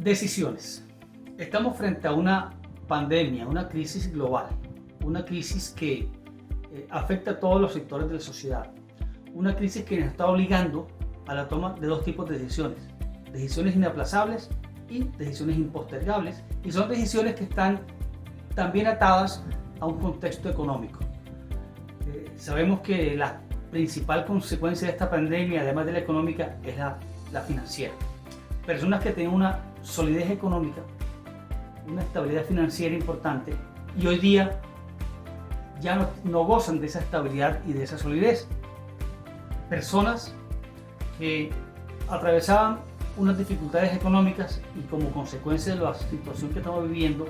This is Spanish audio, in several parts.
Decisiones. Estamos frente a una pandemia, una crisis global, una crisis que afecta a todos los sectores de la sociedad, una crisis que nos está obligando a la toma de dos tipos de decisiones inaplazables y decisiones impostergables, y son decisiones que están también atadas a un contexto económico. Sabemos que la principal consecuencia de esta pandemia, además de la económica, es la financiera. Personas que tienen una solidez económica, una estabilidad financiera importante, y hoy día ya no gozan de esa estabilidad y de esa solidez. Personas que atravesaban unas dificultades económicas y como consecuencia de la situación que estamos viviendo,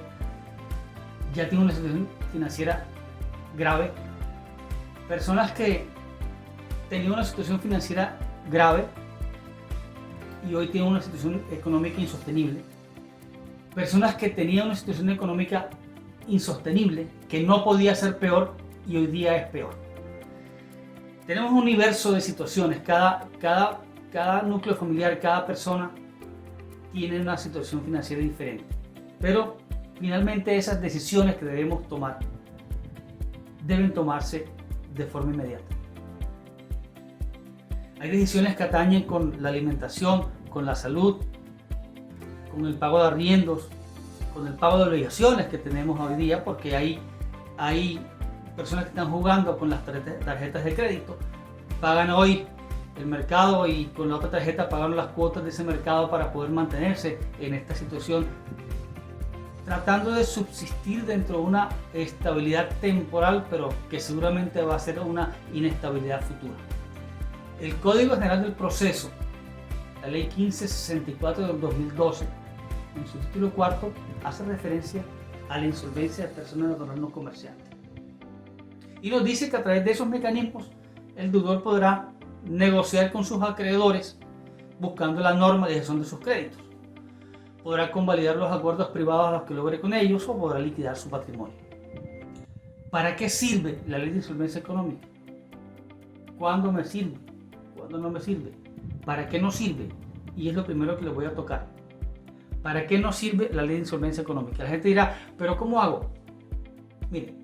ya tienen una situación financiera grave. Personas que tenían una situación financiera grave y hoy tienen una situación económica insostenible. Personas que tenían una situación económica insostenible, que no podía ser peor y hoy día es peor. Tenemos un universo de situaciones, cada núcleo familiar, cada persona tiene una situación financiera diferente. Pero finalmente esas decisiones que debemos tomar deben tomarse de forma inmediata. Hay decisiones que atañen con la alimentación, con la salud, con el pago de arriendos, con el pago de obligaciones que tenemos hoy día, porque hay personas que están jugando con las tarjetas de crédito, pagan hoy el mercado y con la otra tarjeta pagan las cuotas de ese mercado para poder mantenerse en esta situación, tratando de subsistir dentro de una estabilidad temporal, pero que seguramente va a ser una inestabilidad futura. El Código General del Proceso, la Ley 1564 del 2012, en su título cuarto, hace referencia a la insolvencia de personas naturales no comerciantes. Y nos dice que a través de esos mecanismos, el deudor podrá negociar con sus acreedores buscando la norma de gestión de sus créditos. Podrá convalidar los acuerdos privados a los que logre con ellos o podrá liquidar su patrimonio. ¿Para qué sirve la ley de insolvencia económica? ¿Cuándo me sirve? ¿Cuándo no me sirve? ¿Para qué no sirve? Y es lo primero que les voy a tocar. ¿Para qué no sirve la ley de insolvencia económica? La gente dirá, ¿pero cómo hago? Mire,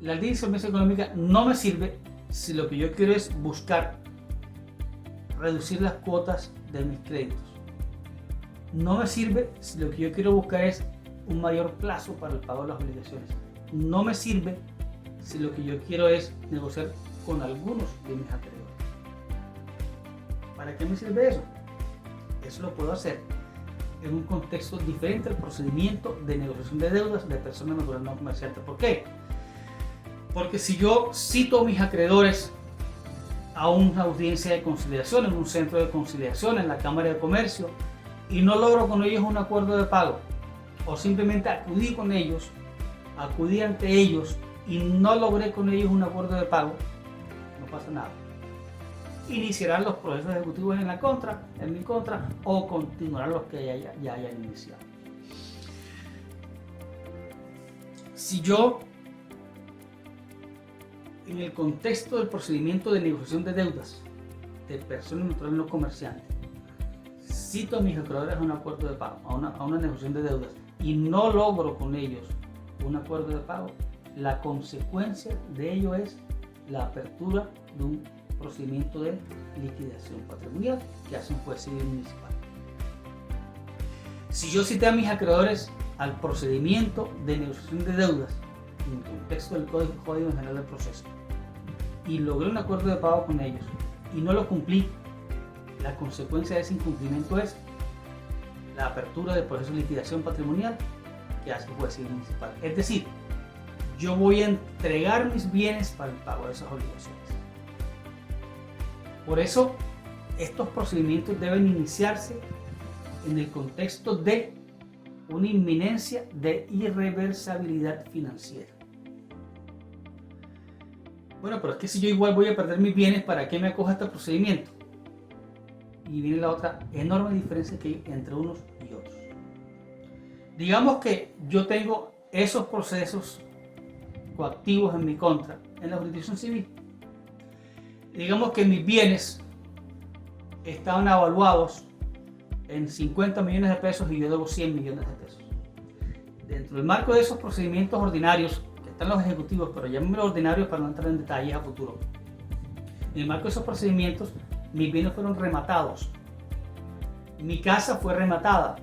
la ley de insolvencia económica no me sirve si lo que yo quiero es buscar reducir las cuotas de mis créditos. No me sirve si lo que yo quiero buscar es un mayor plazo para el pago de las obligaciones. No me sirve si lo que yo quiero es negociar con algunos de mis acreedores. ¿Para qué me sirve eso? Eso lo puedo hacer en un contexto diferente al procedimiento de negociación de deudas de personas naturales no comerciantes. ¿Por qué? Porque si yo cito a mis acreedores a una audiencia de conciliación, en un centro de conciliación, en la Cámara de Comercio, y no logro con ellos un acuerdo de pago, o simplemente acudí ante ellos y no logré con ellos un acuerdo de pago, no pasa nada. Iniciarán los procesos ejecutivos en mi contra, o continuarán los que ya hayan iniciado. Si yo, en el contexto del procedimiento de negociación de deudas de personas naturales no comerciantes, cito a mis acreedores a un acuerdo de pago, a una negociación de deudas, y no logro con ellos un acuerdo de pago, la consecuencia de ello es la apertura de un procedimiento de liquidación patrimonial que hace un juez civil municipal. Si yo cité a mis acreedores al procedimiento de negociación de deudas en el contexto del Código General del Proceso y logré un acuerdo de pago con ellos y no lo cumplí, la consecuencia de ese incumplimiento es la apertura del proceso de liquidación patrimonial que hace el juez civil municipal. Es decir, yo voy a entregar mis bienes para el pago de esas obligaciones. Por eso, estos procedimientos deben iniciarse en el contexto de una inminencia de irreversibilidad financiera. Bueno, pero es que si yo igual voy a perder mis bienes, ¿para qué me acojo a este procedimiento? Y viene la otra enorme diferencia que hay entre unos y otros. Digamos que yo tengo esos procesos coactivos en mi contra en la jurisdicción civil. Digamos que mis bienes estaban evaluados en 50 millones de pesos y yo debo 100 millones de pesos. Dentro del marco de esos procedimientos ordinarios, que están los ejecutivos, pero llámenme ordinarios para no entrar en detalles a futuro. En el marco de esos procedimientos, mis bienes fueron rematados. Mi casa fue rematada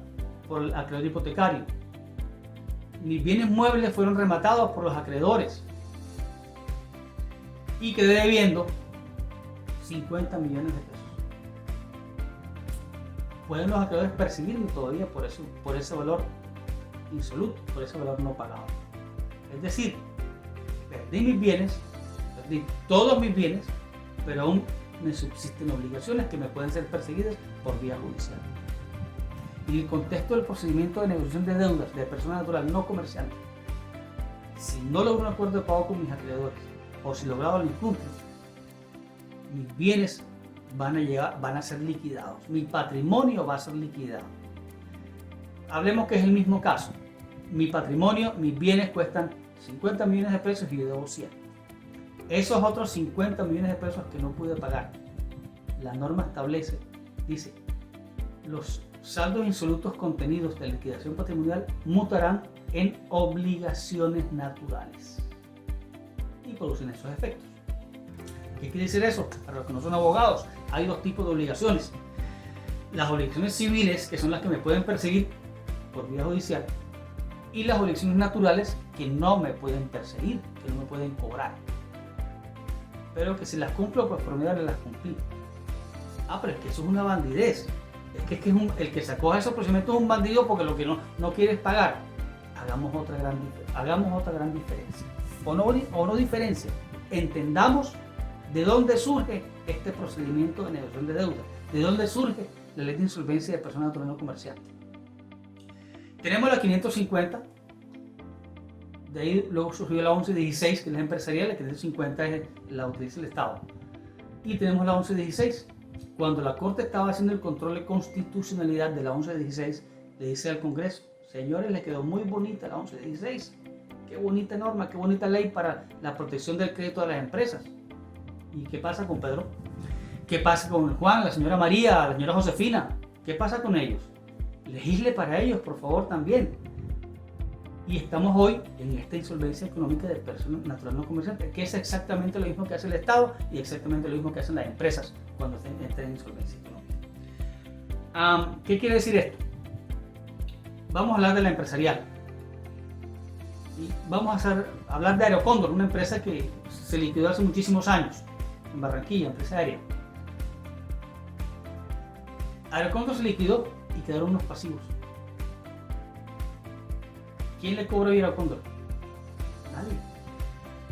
por el acreedor hipotecario. Mis bienes muebles fueron rematados por los acreedores. Y quedé debiendo 50 millones de pesos. ¿Pueden los acreedores perseguirme todavía por ese valor insoluto, por ese valor no pagado? Es decir, perdí mis bienes, perdí todos mis bienes, pero aún me subsisten obligaciones que me pueden ser perseguidas por vía judicial. En el contexto del procedimiento de negociación de deudas de persona natural no comerciante, si no logro un acuerdo de pago con mis acreedores o si logrado lo incumplo, mis bienes van a ser liquidados, mi patrimonio va a ser liquidado. Hablemos que es el mismo caso. Mi patrimonio, mis bienes cuestan 50 millones de pesos y yo debo 100. Esos otros 50 millones de pesos que no pude pagar, la norma establece, dice, los saldos insolutos contenidos de liquidación patrimonial mutarán en obligaciones naturales y producen esos efectos. ¿Qué quiere decir eso? Para los que no son abogados, hay dos tipos de obligaciones. Las obligaciones civiles, que son las que me pueden perseguir por vía judicial, y las obligaciones naturales, que no me pueden perseguir, que no me pueden cobrar, pero que si las cumplo, pues por medio de las cumplí. Pero es que eso es una bandidez. El que se acoge a ese procedimiento es un bandido porque lo que no quiere es pagar. Hagamos otra gran diferencia. O no diferencia. Entendamos de dónde surge este procedimiento de negociación de deuda. De dónde surge la ley de insolvencia de persona natural no comerciante. Tenemos la 550. De ahí luego surgió la 1116, que es la empresarial. La 550 la utiliza el Estado. Y tenemos la 1116. Cuando la Corte estaba haciendo el control de constitucionalidad de la 1116, le dice al Congreso: señores, les quedó muy bonita la 1116. Qué bonita norma, qué bonita ley para la protección del crédito de las empresas. ¿Y qué pasa con Pedro? ¿Qué pasa con Juan, la señora María, la señora Josefina? ¿Qué pasa con ellos? Legisle para ellos, por favor, también. Y estamos hoy en esta insolvencia económica de persona natural no comerciante, que es exactamente lo mismo que hace el Estado y exactamente lo mismo que hacen las empresas cuando entran en insolvencia económica. ¿Qué quiere decir esto? Vamos a hablar de la empresarial. Y vamos a hablar de Aerocóndor, una empresa que se liquidó hace muchísimos años en Barranquilla, empresa aérea. Aerocóndor se liquidó y quedaron unos pasivos. ¿Quién le cobra a Aerocóndor? Nadie.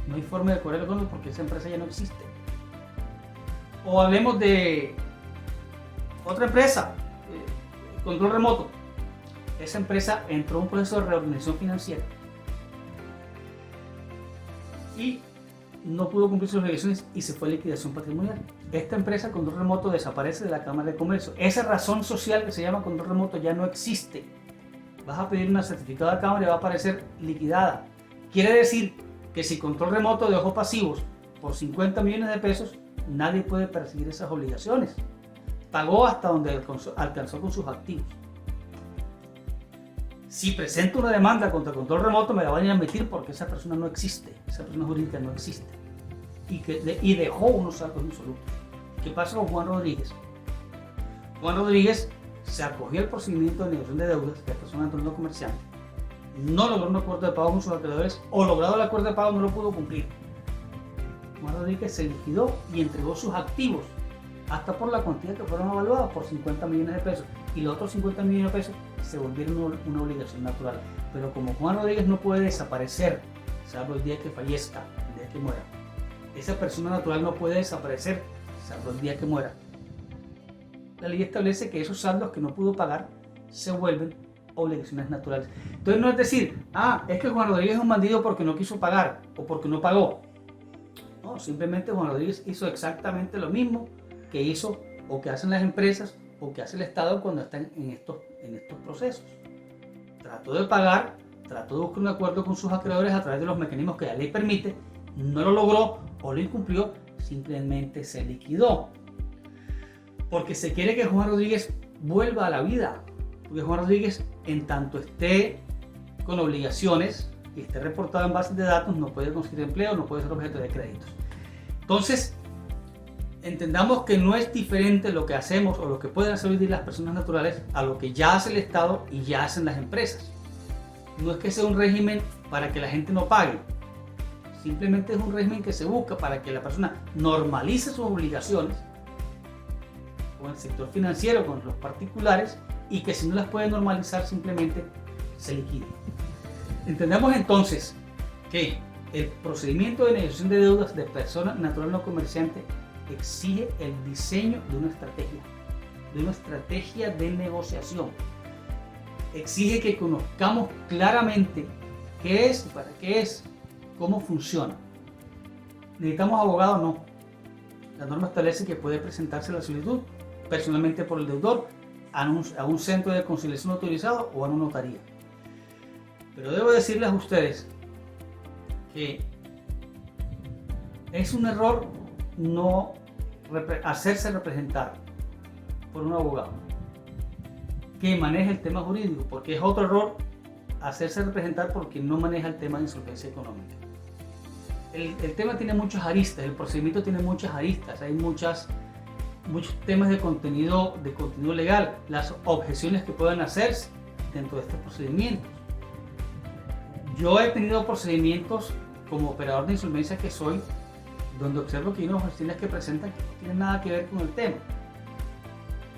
No hay forma de cobrar Aerocóndor porque esa empresa ya no existe. O hablemos de otra empresa, Control Remoto. Esa empresa entró en un proceso de reorganización financiera y no pudo cumplir sus obligaciones y se fue a liquidación patrimonial. Esta empresa, Control Remoto, desaparece de la Cámara de Comercio. Esa razón social que se llama Control Remoto ya no existe. Vas a pedir una certificado de Cámara y va a aparecer liquidada. Quiere decir que si Control Remoto dejó pasivos por 50 millones de pesos, nadie puede perseguir esas obligaciones. Pagó hasta donde alcanzó con sus activos. Si presento una demanda contra Control Remoto, me la van a admitir porque esa persona no existe, esa persona jurídica no existe. Y dejó unos saldos insolutos. ¿Qué pasa con Juan Rodríguez? Juan Rodríguez se acogió al procedimiento de negociación de deudas de persona natural no comerciante, no logró un acuerdo de pago con sus acreedores o logrado el acuerdo de pago no lo pudo cumplir. Juan Rodríguez se liquidó y entregó sus activos hasta por la cuantía que fueron evaluados por 50 millones de pesos y los otros 50 millones de pesos se volvieron una obligación natural. Pero como Juan Rodríguez no puede desaparecer, salvo el día que fallezca, el día que muera, esa persona natural no puede desaparecer, salvo el día que muera. La ley establece que esos saldos que no pudo pagar se vuelven obligaciones naturales. Entonces no es decir, es que Juan Rodríguez es un bandido porque no quiso pagar o porque no pagó. No, simplemente Juan Rodríguez hizo exactamente lo mismo que hizo o que hacen las empresas o que hace el Estado cuando están en estos procesos. Trató de pagar, trató de buscar un acuerdo con sus acreedores a través de los mecanismos que la ley permite, no lo logró o lo incumplió, simplemente se liquidó. Porque se quiere que Juan Rodríguez vuelva a la vida, porque Juan Rodríguez, en tanto esté con obligaciones y esté reportado en bases de datos, no puede conseguir empleo, no puede ser objeto de créditos. Entonces, entendamos que no es diferente lo que hacemos o lo que pueden hacer hoy día las personas naturales a lo que ya hace el Estado y ya hacen las empresas. No es que sea un régimen para que la gente no pague, simplemente es un régimen que se busca para que la persona normalice sus obligaciones con el sector financiero, con los particulares, y que si no las puede normalizar simplemente se liquide. Entendamos entonces que el procedimiento de negociación de deudas de persona natural no comerciante exige el diseño de una estrategia de negociación. Exige que conozcamos claramente qué es y para qué es, cómo funciona. ¿Necesitamos abogado? No. La norma establece que puede presentarse la solicitud personalmente por el deudor a un centro de conciliación autorizado o a una notaría. Pero debo decirles a ustedes que es un error no hacerse representar por un abogado que maneje el tema jurídico, porque es otro error hacerse representar porque no maneja el tema de insolvencia económica. El tema tiene muchas aristas, el procedimiento tiene muchas aristas, hay muchos temas de contenido legal, las objeciones que puedan hacerse dentro de estos procedimientos. Yo he tenido procedimientos como operador de insolvencia que soy, donde observo que hay unas objeciones que presentan que no tienen nada que ver con el tema,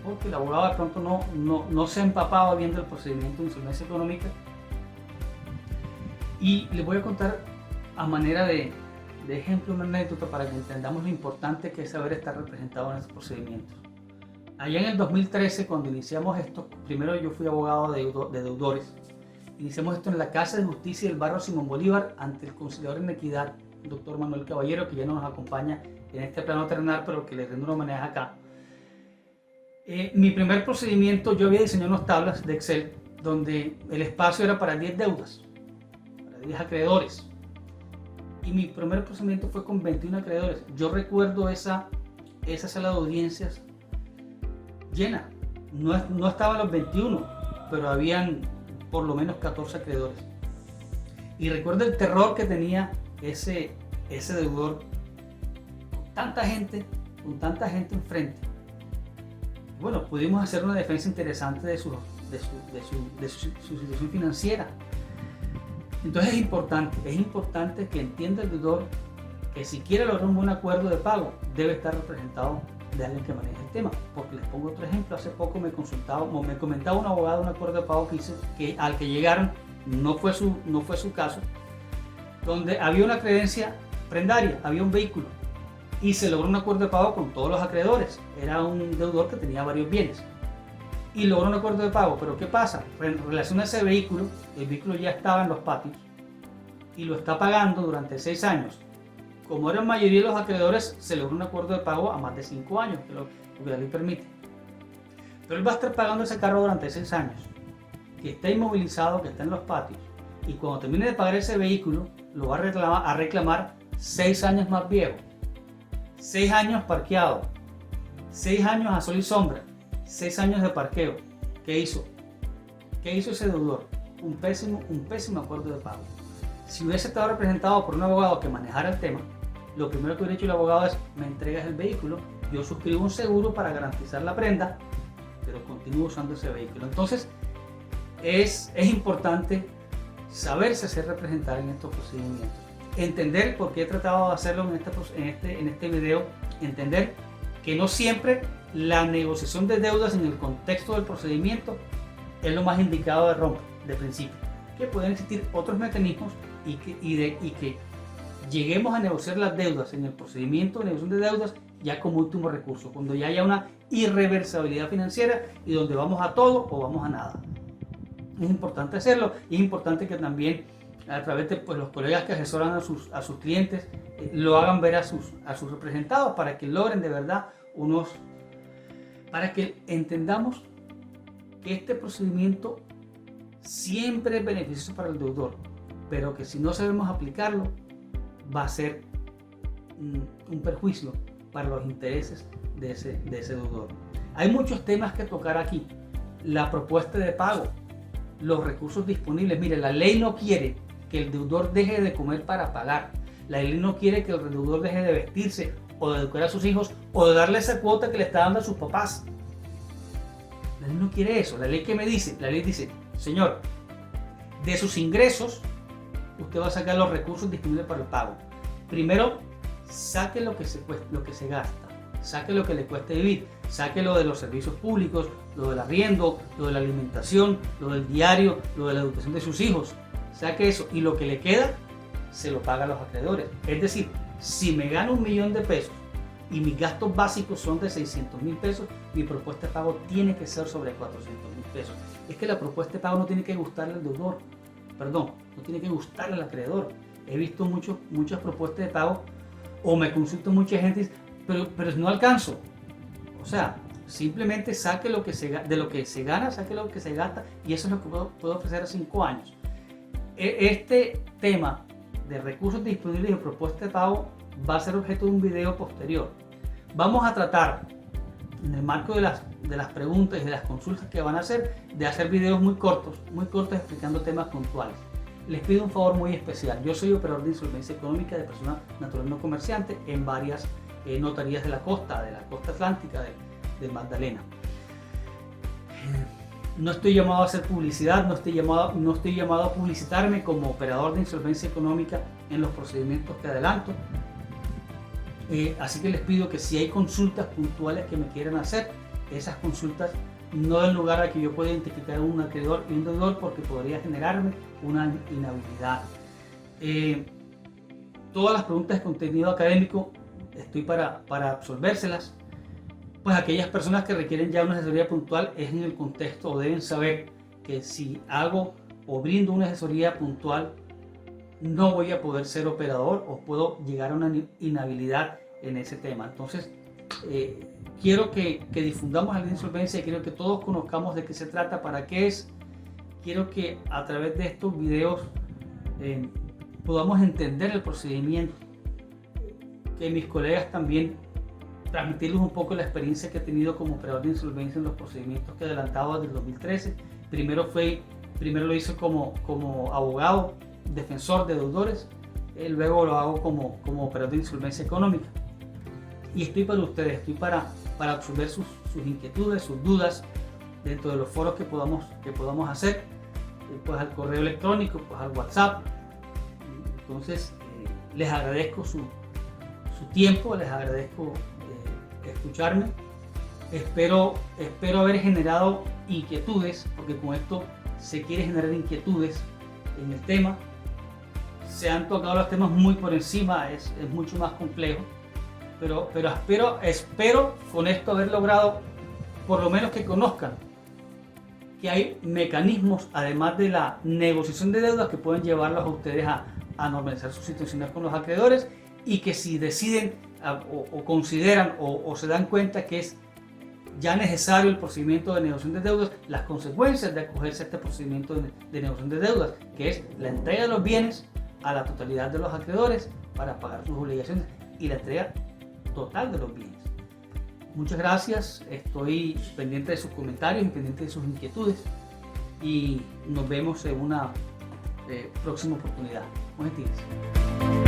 porque el abogado de pronto no se ha empapado viendo el procedimiento de insolvencia económica. Y les voy a contar a manera de ejemplo una anécdota para que entendamos lo importante que es saber estar representado en estos procedimientos. Allá en el 2013, cuando iniciamos esto, primero yo fui abogado de deudores. Iniciamos esto en la Casa de Justicia del barrio Simón Bolívar ante el conciliador en equidad, el doctor Manuel Caballero, que ya no nos acompaña en este plano terrenal, pero que les rindo un homenaje acá. Mi primer procedimiento, yo había diseñado unas tablas de Excel donde el espacio era para 10 deudas, para 10 acreedores. Y mi primer procedimiento fue con 21 acreedores. Yo recuerdo esa sala de audiencias llena. No estaban los 21, pero habían por lo menos 14 acreedores. Y recuerdo el terror que tenía ese deudor con tanta gente enfrente. Bueno, pudimos hacer una defensa interesante de su situación financiera. Entonces es importante que entienda el deudor que si quiere lograr un buen acuerdo de pago, debe estar representado de alguien que maneje el tema. Porque les pongo otro ejemplo, hace poco me comentaba un abogado un acuerdo de pago que hizo, al que llegaron, no fue su caso, donde había una credencia prendaria, había un vehículo, y se logró un acuerdo de pago con todos los acreedores. Era un deudor que tenía varios bienes. Y logró un acuerdo de pago, pero ¿qué pasa? En relación a ese vehículo, el vehículo ya estaba en los patios y lo está pagando durante 6 años. Como eran mayoría de los acreedores, se logró un acuerdo de pago a más de 5 años, que lo que la ley permite. Pero él va a estar pagando ese carro durante 6 años, que está inmovilizado, que está en los patios, y cuando termine de pagar ese vehículo, lo va a reclamar 6 años más viejo, 6 años parqueado, 6 años a sol y sombra, 6 años de parqueo. ¿Qué hizo? ¿Qué hizo ese deudor? Un pésimo acuerdo de pago. Si hubiese estado representado por un abogado que manejara el tema, lo primero que hubiera hecho el abogado es: me entregas el vehículo, yo suscribo un seguro para garantizar la prenda, pero continúo usando ese vehículo. Entonces es importante saberse hacer representar en estos procedimientos, entender por qué he tratado de hacerlo en este video, entender que no siempre la negociación de deudas en el contexto del procedimiento es lo más indicado de principio, que pueden existir otros mecanismos y que lleguemos a negociar las deudas en el procedimiento de negociación de deudas ya como último recurso, cuando ya haya una irreversibilidad financiera y donde vamos a todo o vamos a nada. Es importante hacerlo y es importante que también a través de los colegas que asesoran a sus clientes lo hagan ver a sus representados para que logren de verdad para que entendamos que este procedimiento siempre es beneficioso para el deudor, pero que si no sabemos aplicarlo va a ser un perjuicio para los intereses de ese deudor. Hay muchos temas que tocar aquí. La propuesta de pago, los recursos disponibles. Mire, la ley no quiere que el deudor deje de comer para pagar. La ley no quiere que el deudor deje de vestirse o de educar a sus hijos o de darle esa cuota que le está dando a sus papás. La ley no quiere eso. La ley que me dice, la ley dice, señor, de sus ingresos usted va a sacar los recursos disponibles para el pago. Primero, saque lo que se gasta, saque lo que le cueste vivir, saque lo de los servicios públicos, lo del arriendo, lo de la alimentación, lo del diario, lo de la educación de sus hijos. Saque eso y lo que le queda se lo paga a los acreedores. Es decir, si me gano $1.000.000 y mis gastos básicos son de $600.000, mi propuesta de pago tiene que ser sobre $400.000. Es que la propuesta de pago no tiene que gustarle al deudor, perdón, no tiene que gustarle al acreedor. He visto muchas propuestas de pago o me consulta mucha gente y dice, pero no alcanzo. O sea, simplemente saque lo que de lo que se gana, saque lo que se gasta, y eso es lo que puedo ofrecer a 5 años. Este tema de recursos disponibles y propuesta de pago va a ser objeto de un video posterior. Vamos a tratar, en el marco de las preguntas y de las consultas que van a hacer, de hacer videos muy cortos explicando temas puntuales. Les pido un favor muy especial. Yo soy operador de insolvencia económica de persona natural no comerciante en varias notarías de la costa atlántica de Magdalena. No estoy llamado a hacer publicidad, no estoy llamado a publicitarme como operador de insolvencia económica en los procedimientos que adelanto. Así que les pido que si hay consultas puntuales que me quieran hacer, esas consultas no den lugar a que yo pueda identificar un acreedor y un deudor, porque podría generarme una inhabilidad. Todas las preguntas de contenido académico estoy para absolvérselas. Pues aquellas personas que requieren ya una asesoría puntual es en el contexto, o deben saber que si hago o brindo una asesoría puntual no voy a poder ser operador o puedo llegar a una inhabilidad en ese tema. Entonces quiero que difundamos la insolvencia, quiero que todos conozcamos de qué se trata, para qué es. Quiero que a través de estos videos podamos entender el procedimiento, que mis colegas también transmitirles un poco la experiencia que he tenido como operador de insolvencia en los procedimientos que he adelantado desde el 2013. Primero lo hice como abogado, defensor de deudores, luego lo hago como operador de insolvencia económica. Y estoy para ustedes, estoy para absorber sus inquietudes, sus dudas, dentro de los foros que podamos hacer, pues al correo electrónico, pues al WhatsApp. Entonces les agradezco su tiempo, les agradezco escucharme. Espero haber generado inquietudes, porque con esto se quiere generar inquietudes en el tema. Se han tocado los temas muy por encima, es mucho más complejo, pero espero con esto haber logrado por lo menos que conozcan que hay mecanismos, además de la negociación de deudas, que pueden llevarlos a ustedes a normalizar sus situaciones con los acreedores, y que si deciden o consideran o se dan cuenta que es ya necesario el procedimiento de negociación de deudas, las consecuencias de acogerse a este procedimiento de negociación de deudas, que es la entrega de los bienes a la totalidad de los acreedores para pagar sus obligaciones y la entrega total de los bienes. Muchas gracias, estoy pendiente de sus comentarios y pendiente de sus inquietudes, y nos vemos en una próxima oportunidad. Buenos días.